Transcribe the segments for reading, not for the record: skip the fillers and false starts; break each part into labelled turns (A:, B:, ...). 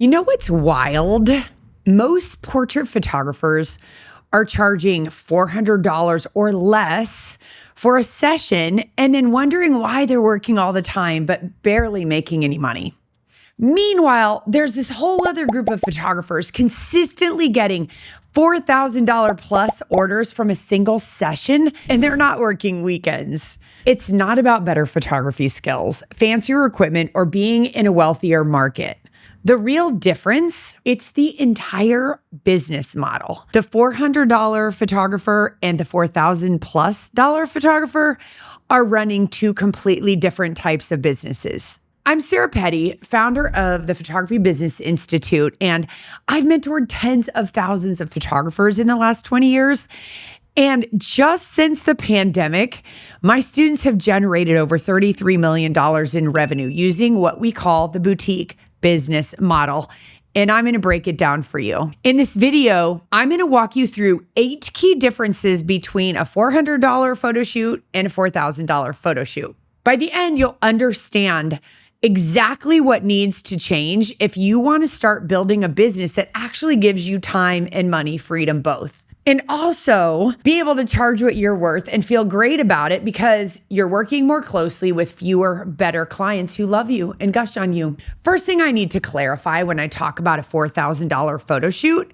A: You know what's wild? Most portrait photographers are charging $400 or less for a session and then wondering why they're working all the time but barely making any money. Meanwhile, there's this whole other group of photographers consistently getting $4,000 plus orders from a single session, and they're not working weekends. It's not about better photography skills, fancier equipment, or being in a wealthier market. The real difference, it's the entire business model. The $400 photographer and the $4,000 plus photographer are running two completely different types of businesses. I'm Sarah Petty, founder of the Photography Business Institute, and I've mentored tens of thousands of photographers in the last 20 years. And just since the pandemic, my students have generated over $33 million in revenue using what we call the boutique business model. And I'm going to break it down for you. In this video, I'm going to walk you through 8 key differences between a $400 photo shoot and a $4,000 photo shoot. By the end, you'll understand exactly what needs to change if you want to start building a business that actually gives you time and money freedom both. And also be able to charge what you're worth and feel great about it because you're working more closely with fewer, better clients who love you and gush on you. First thing I need to clarify when I talk about a $4,000 photo shoot,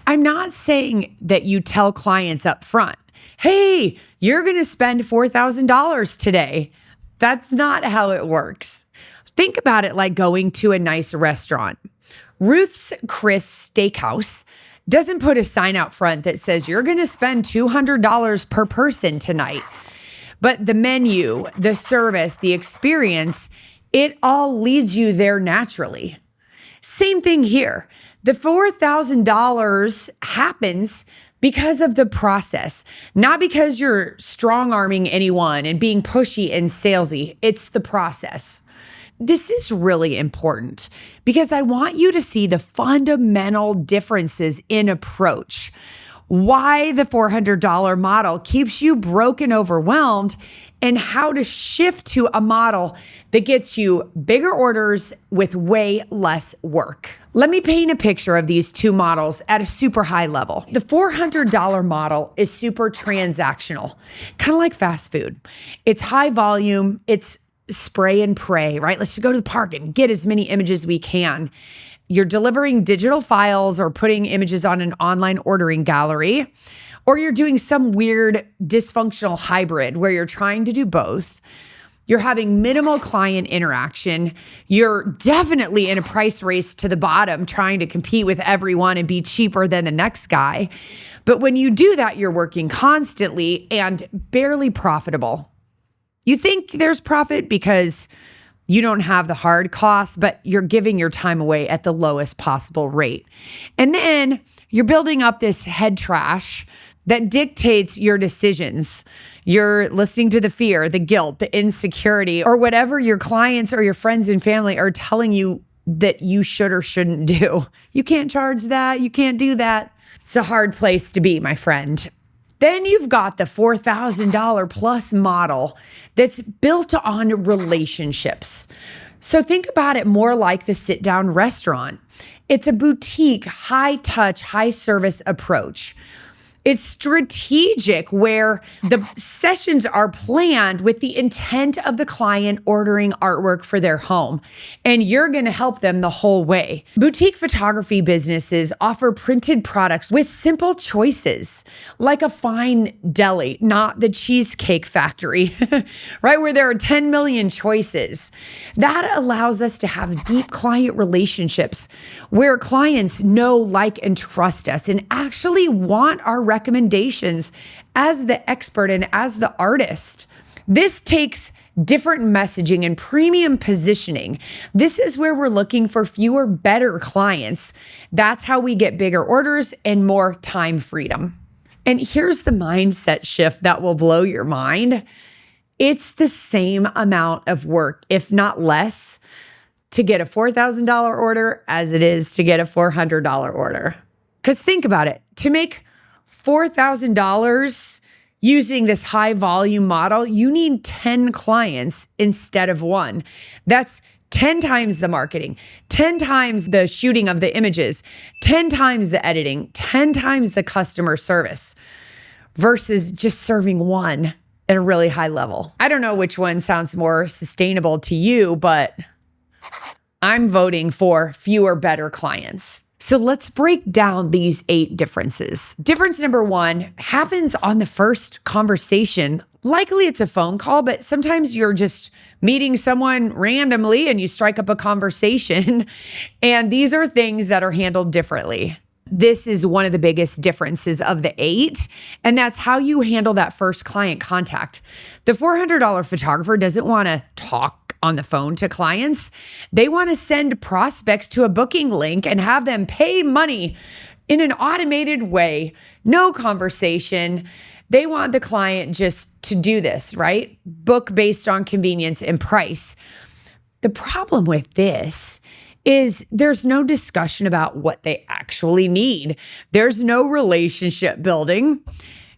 A: I'm not saying that you tell clients up front, hey, you're going to spend $4,000 today. That's not how it works. Think about it like going to a nice restaurant. Ruth's Chris Steakhouse doesn't put a sign out front that says you're going to spend $200 per person tonight. But the menu, the service, the experience, it all leads you there naturally. Same thing here. The $4,000 happens because of the process, not because you're strong-arming anyone and being pushy and salesy. It's the process. This is really important because I want you to see the fundamental differences in approach. Why the $400 model keeps you broke and overwhelmed, and how to shift to a model that gets you bigger orders with way less work. Let me paint a picture of these two models at a super high level. The $400 model is super transactional, kind of like fast food. It's high volume, it's spray and pray, right? Let's just go to the park and get as many images as we can. You're delivering digital files or putting images on an online ordering gallery, or you're doing some weird dysfunctional hybrid where you're trying to do both. You're having minimal client interaction. You're definitely in a price race to the bottom, trying to compete with everyone and be cheaper than the next guy. But when you do that, you're working constantly and barely profitable. You think there's profit because you don't have the hard costs, but you're giving your time away at the lowest possible rate. And then you're building up this head trash that dictates your decisions. You're listening to the fear, the guilt, the insecurity, or whatever your clients or your friends and family are telling you that you should or shouldn't do. You can't charge that. You can't do that. It's a hard place to be, my friend. Then you've got the $4,000 plus model that's built on relationships. So think about it more like the sit-down restaurant. It's a boutique, high-touch, high-service approach. It's strategic where the sessions are planned with the intent of the client ordering artwork for their home, and you're going to help them the whole way. Boutique photography businesses offer printed products with simple choices, like a fine deli, not the Cheesecake Factory, right? Where there are 10 million choices. That allows us to have deep client relationships where clients know, like, and trust us and actually want our recommendations as the expert and as the artist. This takes different messaging and premium positioning. This is where we're looking for fewer, better clients. That's how we get bigger orders and more time freedom. And here's the mindset shift that will blow your mind. It's the same amount of work, if not less, to get a $4,000 order as it is to get a $400 order. Because think about it, to make $4,000 using this high volume model, you need 10 clients instead of one. That's 10 times the marketing, 10 times the shooting of the images, 10 times the editing, 10 times the customer service versus just serving one at a really high level. I don't know which one sounds more sustainable to you, but I'm voting for fewer, better clients. So let's break down these 8 differences. Difference number 1 happens on the first conversation. Likely it's a phone call, but sometimes you're just meeting someone randomly and you strike up a conversation. And these are things that are handled differently. This is one of the biggest differences of the 8, and that's how you handle that first client contact. The $400 photographer doesn't want to talk on the phone to clients. They want to send prospects to a booking link and have them pay money in an automated way, no conversation. They want the client just to do this, right? Book based on convenience and price. The problem with this is there's no discussion about what they actually need. There's no relationship building.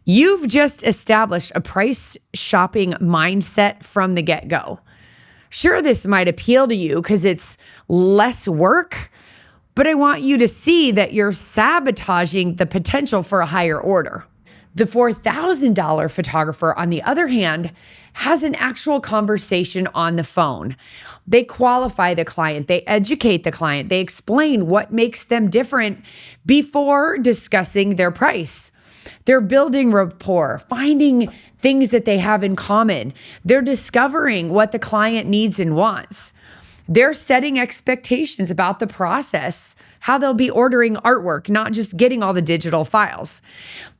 A: You've just established a price shopping mindset from the get-go. Sure, this might appeal to you because it's less work, but I want you to see that you're sabotaging the potential for a higher order. The $4,000 photographer, on the other hand, has an actual conversation on the phone. They qualify the client, they educate the client, they explain what makes them different before discussing their price. They're building rapport, finding things that they have in common. They're discovering what the client needs and wants. They're setting expectations about the process, how they'll be ordering artwork, not just getting all the digital files.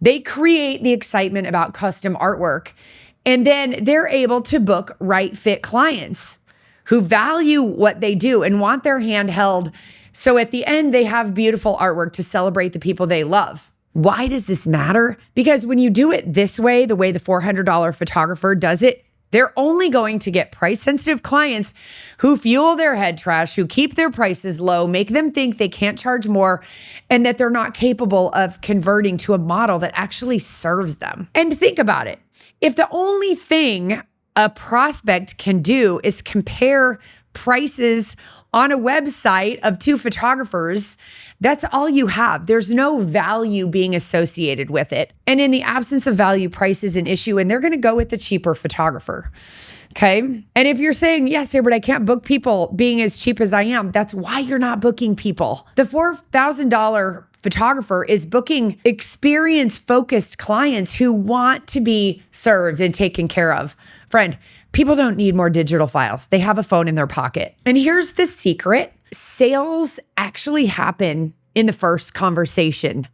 A: They create the excitement about custom artwork, and then they're able to book right fit clients who value what they do and want their hand held. So at the end, they have beautiful artwork to celebrate the people they love. Why does this matter? Because when you do it this way, the way the $400 photographer does it, they're only going to get price-sensitive clients who fuel their head trash, who keep their prices low, make them think they can't charge more, and that they're not capable of converting to a model that actually serves them. And think about it. If the only thing a prospect can do is compare prices on a website of 2 photographers, that's all you have. There's no value being associated with it. And in the absence of value, price is an issue, and they're going to go with the cheaper photographer. Okay. And if you're saying, yes, but I can't book people being as cheap as I am, that's why you're not booking people. The $4,000 photographer is booking experience-focused clients who want to be served and taken care of. Friend, people don't need more digital files. They have a phone in their pocket. And here's the secret. Sales actually happen in the first conversation,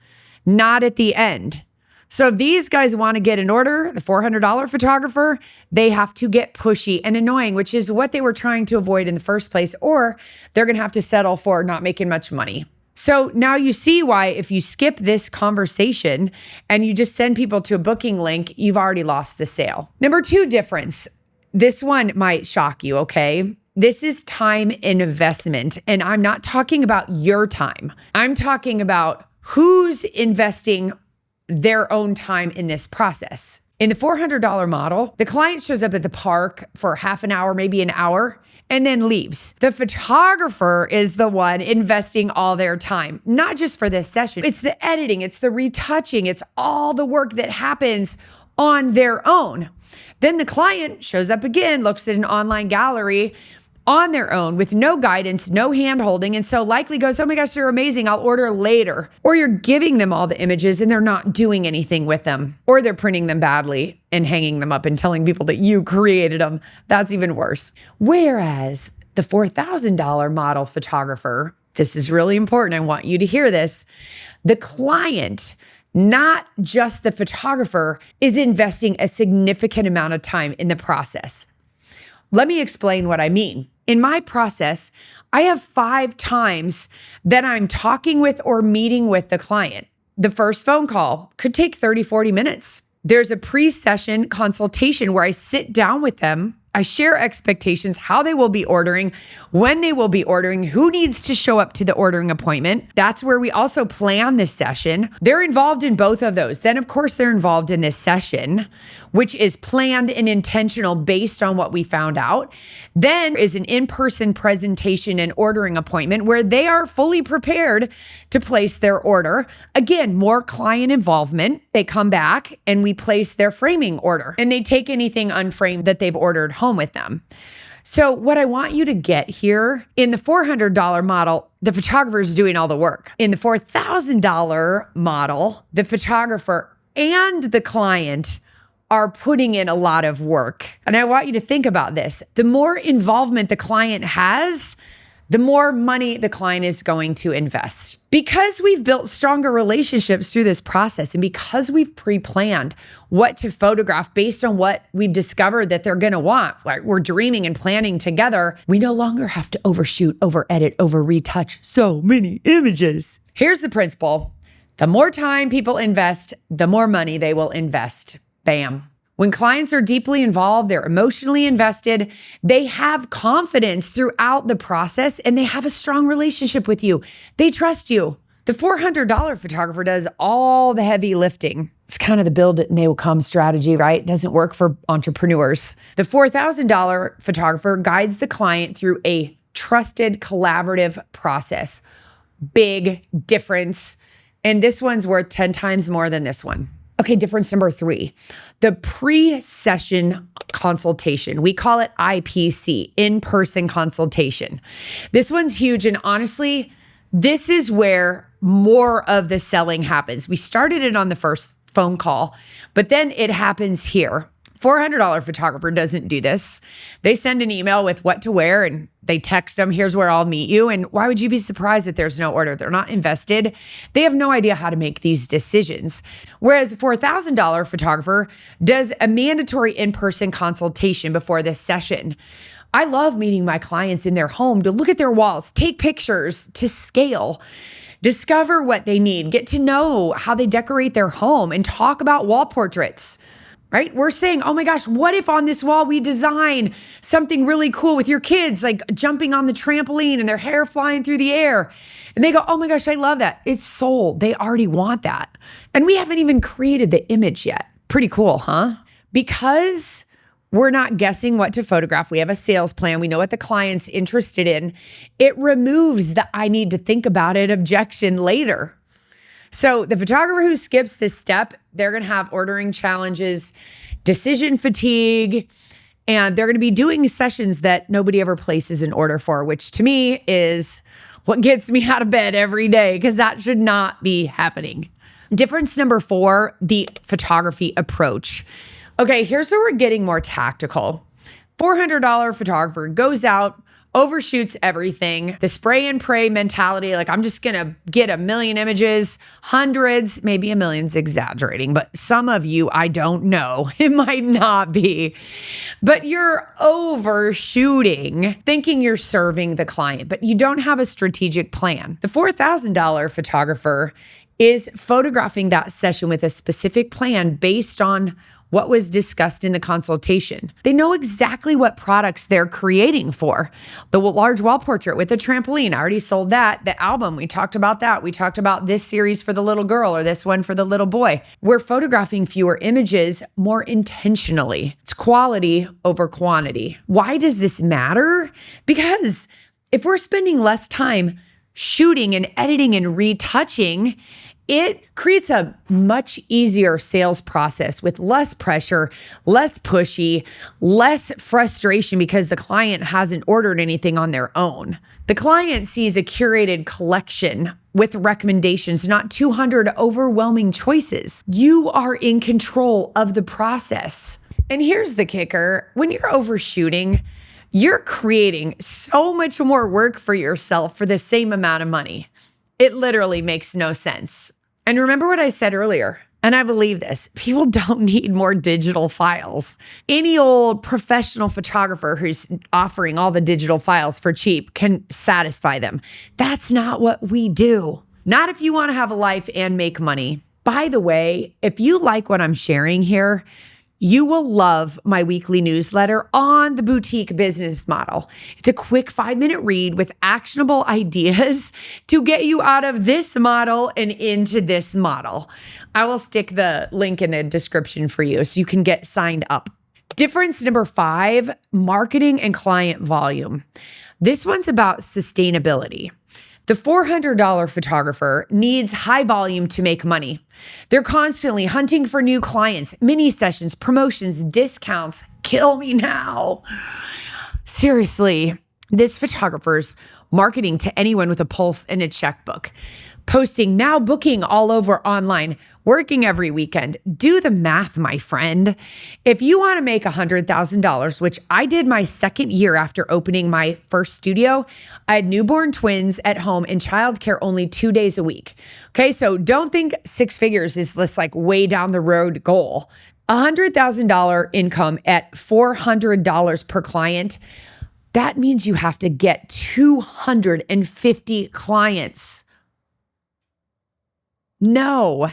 A: not at the end. So if these guys want to get an order, the $400 photographer, they have to get pushy and annoying, which is what they were trying to avoid in the first place, or they're going to have to settle for not making much money. So now you see why if you skip this conversation and you just send people to a booking link, you've already lost the sale. Number 2 difference. This one might shock you, okay? This is time investment. And I'm not talking about your time. I'm talking about who's investing their own time in this process. In the $400 model, the client shows up at the park for half an hour, maybe an hour, and then leaves. The photographer is the one investing all their time, not just for this session. It's the editing, it's the retouching, it's all the work that happens on their own. Then the client shows up again, looks at an online gallery on their own with no guidance, no hand holding, and so likely goes, oh my gosh, you're amazing, I'll order later. Or you're giving them all the images and they're not doing anything with them. Or they're printing them badly and hanging them up and telling people that you created them. That's even worse. Whereas the $4,000 model photographer, this is really important, I want you to hear this, the client, not just the photographer, is investing a significant amount of time in the process. Let me explain what I mean. In my process, I have 5 times that I'm talking with or meeting with the client. The first phone call could take 30, 40 minutes. There's a pre-session consultation where I sit down with them I share expectations, how they will be ordering, when they will be ordering, who needs to show up to the ordering appointment. That's where we also plan this session. They're involved in both of those. Then, of course, they're involved in this session, which is planned and intentional based on what we found out. Then is an in-person presentation and ordering appointment where they are fully prepared to place their order. Again, more client involvement. They come back and we place their framing order and they take anything unframed that they've ordered home with them. So what I want you to get here, in the $400 model, the photographer is doing all the work. In the $4,000 model, the photographer and the client are putting in a lot of work. And I want you to think about this. The more involvement the client has, the more money the client is going to invest. Because we've built stronger relationships through this process and because we've pre-planned what to photograph based on what we've discovered that they're gonna want, like we're dreaming and planning together, we no longer have to overshoot, over-edit, over-retouch so many images. Here's the principle. The more time people invest, the more money they will invest. Bam. When clients are deeply involved, they're emotionally invested, they have confidence throughout the process, and they have a strong relationship with you. They trust you. The $400 photographer does all the heavy lifting. It's kind of the build it and they will come strategy, right? It doesn't work for entrepreneurs. The $4,000 photographer guides the client through a trusted collaborative process. Big difference. And this one's worth 10 times more than this one. Okay, difference number 3, the pre-session consultation. We call it IPC, in-person consultation. This one's huge. And honestly, this is where more of the selling happens. We started it on the first phone call, but then it happens here. $400 photographer doesn't do this. They send an email with what to wear and they text them, here's where I'll meet you. And why would you be surprised that there's no order? They're not invested. They have no idea how to make these decisions. Whereas a $4,000 photographer does a mandatory in-person consultation before this session. I love meeting my clients in their home to look at their walls, take pictures to scale, discover what they need, get to know how they decorate their home, and talk about wall portraits. Right? We're saying, oh my gosh, what if on this wall we design something really cool with your kids, like jumping on the trampoline and their hair flying through the air? And they go, oh my gosh, I love that. It's sold. They already want that. And we haven't even created the image yet. Pretty cool, huh? Because we're not guessing what to photograph. We have a sales plan. We know what the client's interested in. It removes the I need to think about it objection later. So the photographer who skips this step, they're going to have ordering challenges, decision fatigue, and they're going to be doing sessions that nobody ever places an order for, which to me is what gets me out of bed every day because that should not be happening. Difference number 4, the photography approach. Okay, here's where we're getting more tactical. $400 photographer goes out, overshoots everything. The spray and pray mentality, like I'm just gonna get 1 million images, hundreds, maybe 1 million's exaggerating, but some of you, I don't know, it might not be, but you're overshooting, thinking you're serving the client, but you don't have a strategic plan. The $4,000 photographer is photographing that session with a specific plan based on what was discussed in the consultation. They know exactly what products they're creating for. The large wall portrait with the trampoline, I already sold that. The album, we talked about that. We talked about this series for the little girl or this one for the little boy. We're photographing fewer images more intentionally. It's quality over quantity. Why does this matter? Because if we're spending less time shooting and editing and retouching, it creates a much easier sales process with less pressure, less pushy, less frustration because the client hasn't ordered anything on their own. The client sees a curated collection with recommendations, not 200 overwhelming choices. You are in control of the process. And here's the kicker. When you're overshooting, you're creating so much more work for yourself for the same amount of money. It literally makes no sense. And remember what I said earlier, and I believe this, people don't need more digital files. Any old professional photographer who's offering all the digital files for cheap can satisfy them. That's not what we do. Not if you want to have a life and make money. By the way, if you like what I'm sharing here, You will love my weekly newsletter on the boutique business model. It's a quick 5-minute read with actionable ideas to get you out of this model and into this model. I will stick the link in the description for you so you can get signed up. Difference number 5, marketing and client volume. This one's about sustainability. The $400 photographer needs high volume to make money. They're constantly hunting for new clients, mini sessions, promotions, discounts. Kill me now. Seriously, this photographer's marketing to anyone with a pulse and a checkbook, posting now booking all over online, working every weekend. Do the math, my friend. If you want to make $100,000, which I did my second year after opening my first studio, I had newborn twins at home and childcare only 2 days a week. Okay, so don't think 6 figures is this like way down the road goal. $100,000 income at $400 per client, that means you have to get 250 clients. No,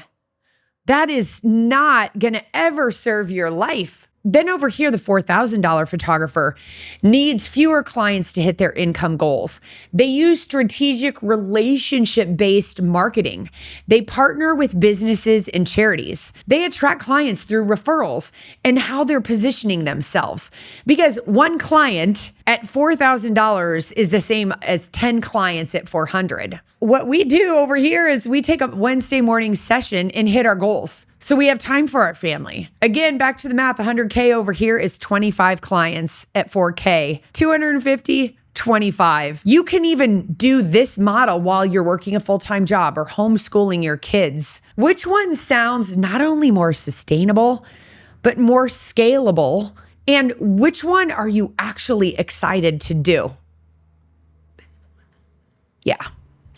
A: that is not going to ever serve your life. Then over here, the $4,000 photographer needs fewer clients to hit their income goals. They use strategic relationship-based marketing. They partner with businesses and charities. They attract clients through referrals and how they're positioning themselves. Because one client at $4,000 is the same as 10 clients at $400. What we do over here is we take a Wednesday morning session and hit our goals. So we have time for our family. Again, back to the math, 100K over here is 25 clients at 4K, 250, 25. You can even do this model while you're working a full-time job or homeschooling your kids. Which one sounds not only more sustainable, but more scalable? And which one are you actually excited to do? Yeah.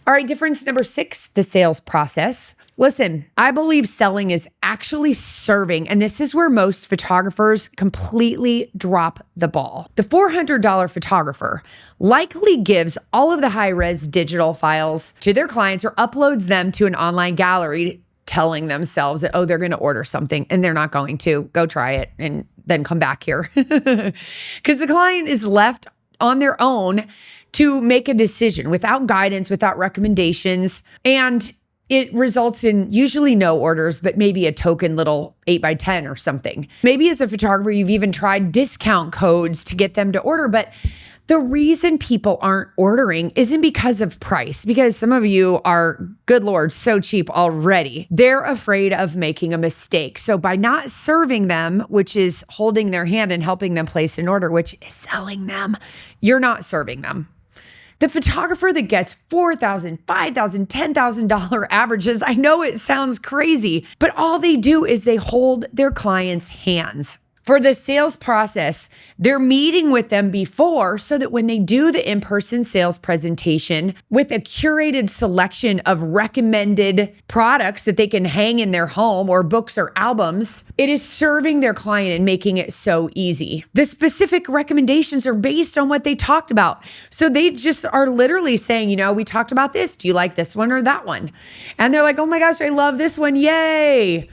A: All right, difference number 6, the sales process. Listen, I believe selling is actually serving, and this is where most photographers completely drop the ball. The $400 photographer likely gives all of the high-res digital files to their clients or uploads them to an online gallery, telling themselves that, oh, they're going to order something, and they're not going to. Go try it and then come back here. Because the client is left on their own to make a decision without guidance, without recommendations. And it results in usually no orders, but maybe a token little 8x10 or something. Maybe as a photographer, you've even tried discount codes to get them to order. But the reason people aren't ordering isn't because of price, because some of you are, good Lord, so cheap already. They're afraid of making a mistake. So by not serving them, which is holding their hand and helping them place an order, which is selling them, you're not serving them. The photographer that gets $4,000, $5,000, $10,000 averages, I know it sounds crazy, but all they do is they hold their clients' hands. For the sales process, they're meeting with them before so that when they do the in-person sales presentation with a curated selection of recommended products that they can hang in their home or books or albums, it is serving their client and making it so easy. The specific recommendations are based on what they talked about. So they just are literally saying, we talked about this. Do you like this one or that one? And they're like, oh my gosh, I love this one. Yay.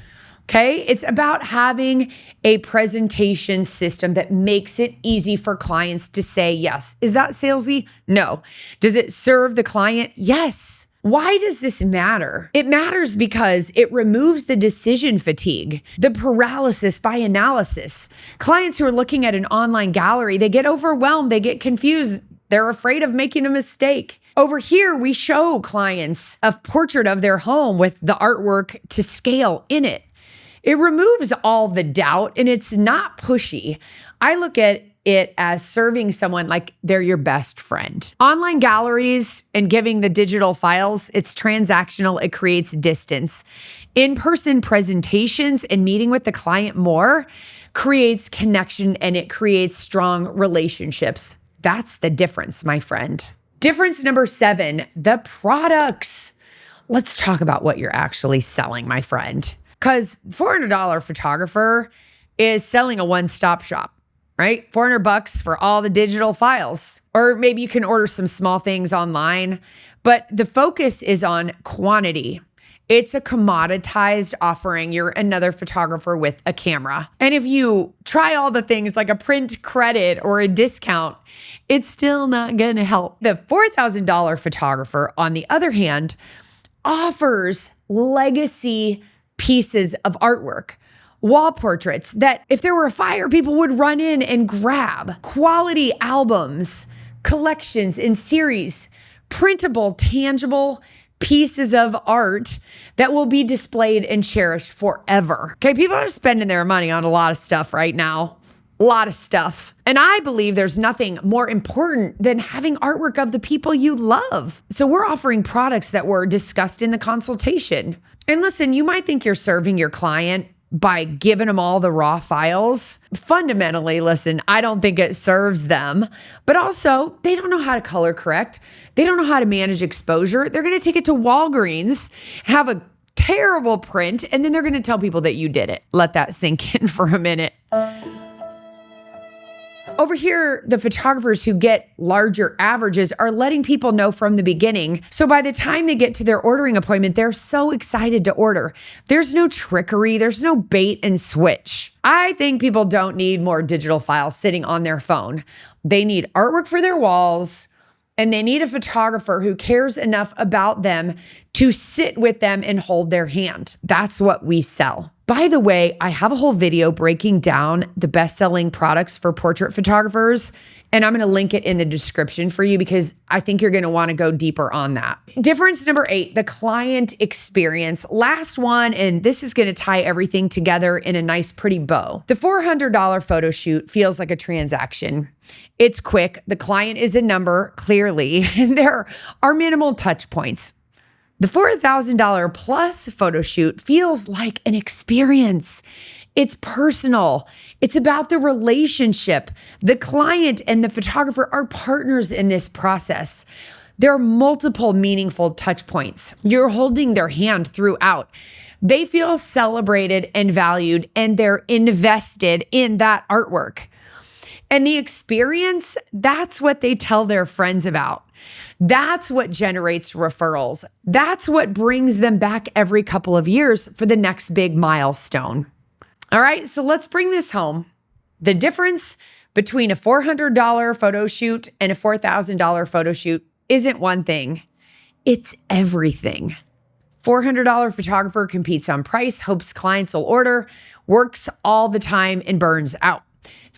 A: Okay, it's about having a presentation system that makes it easy for clients to say yes. Is that salesy? No. Does it serve the client? Yes. Why does this matter? It matters because it removes the decision fatigue, the paralysis by analysis. Clients who are looking at an online gallery, they get overwhelmed, they get confused, they're afraid of making a mistake. Over here, we show clients a portrait of their home with the artwork to scale in it. It removes all the doubt and it's not pushy. I look at it as serving someone like they're your best friend. Online galleries and giving the digital files, it's transactional, it creates distance. In-person presentations and meeting with the client more creates connection and it creates strong relationships. That's the difference, my friend. Difference number 7, the products. Let's talk about what you're actually selling, my friend. Because $400 photographer is selling a one-stop shop, right? $400 for all the digital files. Or maybe you can order some small things online, but the focus is on quantity It's a commoditized offering. You're another photographer with a camera. And if you try all the things like a print credit or a discount, it's still not going to help. The $4,000 photographer, on the other hand, offers legacy pieces of artwork, wall portraits that if there were a fire, people would run in and grab, quality albums, collections in series, printable, tangible pieces of art that will be displayed and cherished forever. Okay, people are spending their money on a lot of stuff right now. A lot of stuff. And I believe there's nothing more important than having artwork of the people you love. So we're offering products that were discussed in the consultation. And listen, you might think you're serving your client by giving them all the raw files. Fundamentally, listen, I don't think it serves them, but also they don't know how to color correct. They don't know how to manage exposure. They're going to take it to Walgreens, have a terrible print, and then they're going to tell people that you did it. Let that sink in for a minute. Over here, the photographers who get larger averages are letting people know from the beginning. So by the time they get to their ordering appointment, they're so excited to order. There's no trickery. There's no bait and switch. I think people don't need more digital files sitting on their phone. They need artwork for their walls, and they need a photographer who cares enough about them to sit with them and hold their hand. That's what we sell. By the way, I have a whole video breaking down the best-selling products for portrait photographers, and I'm going to link it in the description for you because I think you're going to want to go deeper on that. Difference number 8, the client experience. Last one, and this is going to tie everything together in a nice, pretty bow. The $400 photo shoot feels like a transaction. It's quick. The client is a number, clearly, and there are minimal touch points. The $4,000 plus photo shoot feels like an experience. It's personal. It's about the relationship. The client and the photographer are partners in this process. There are multiple meaningful touch points. You're holding their hand throughout. They feel celebrated and valued, and they're invested in that artwork. And the experience, that's what they tell their friends about. That's what generates referrals. That's what brings them back every couple of years for the next big milestone. All right, so let's bring this home. The difference between a $400 photo shoot and a $4,000 photo shoot isn't one thing. It's everything. $400 photographer competes on price, hopes clients will order, works all the time, and burns out.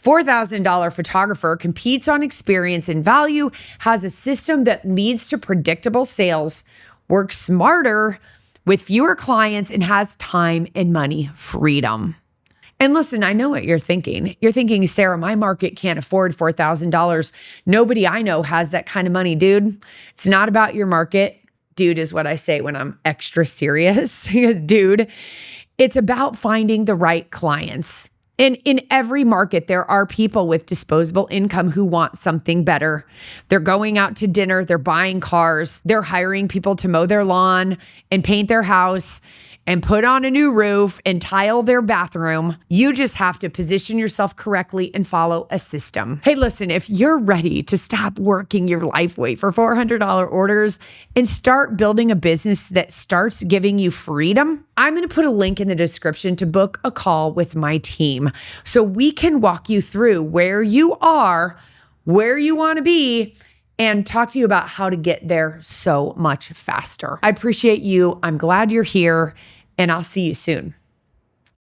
A: $4,000 photographer competes on experience and value, has a system that leads to predictable sales, works smarter with fewer clients, and has time and money freedom. And listen, I know what you're thinking. You're thinking, Sarah, my market can't afford $4,000. Nobody I know has that kind of money, dude. It's not about your market. Dude is what I say when I'm extra serious. Because, dude, it's about finding the right clients. And in every market, there are people with disposable income who want something better. They're going out to dinner, they're buying cars, they're hiring people to mow their lawn and paint their house and put on a new roof and tile their bathroom. You just have to position yourself correctly and follow a system. Hey, listen, if you're ready to stop working your life away for $400 orders and start building a business that starts giving you freedom, I'm going to put a link in the description to book a call with my team so we can walk you through where you are, where you want to be, and talk to you about how to get there so much faster. I appreciate you. I'm glad you're here, and I'll see you soon.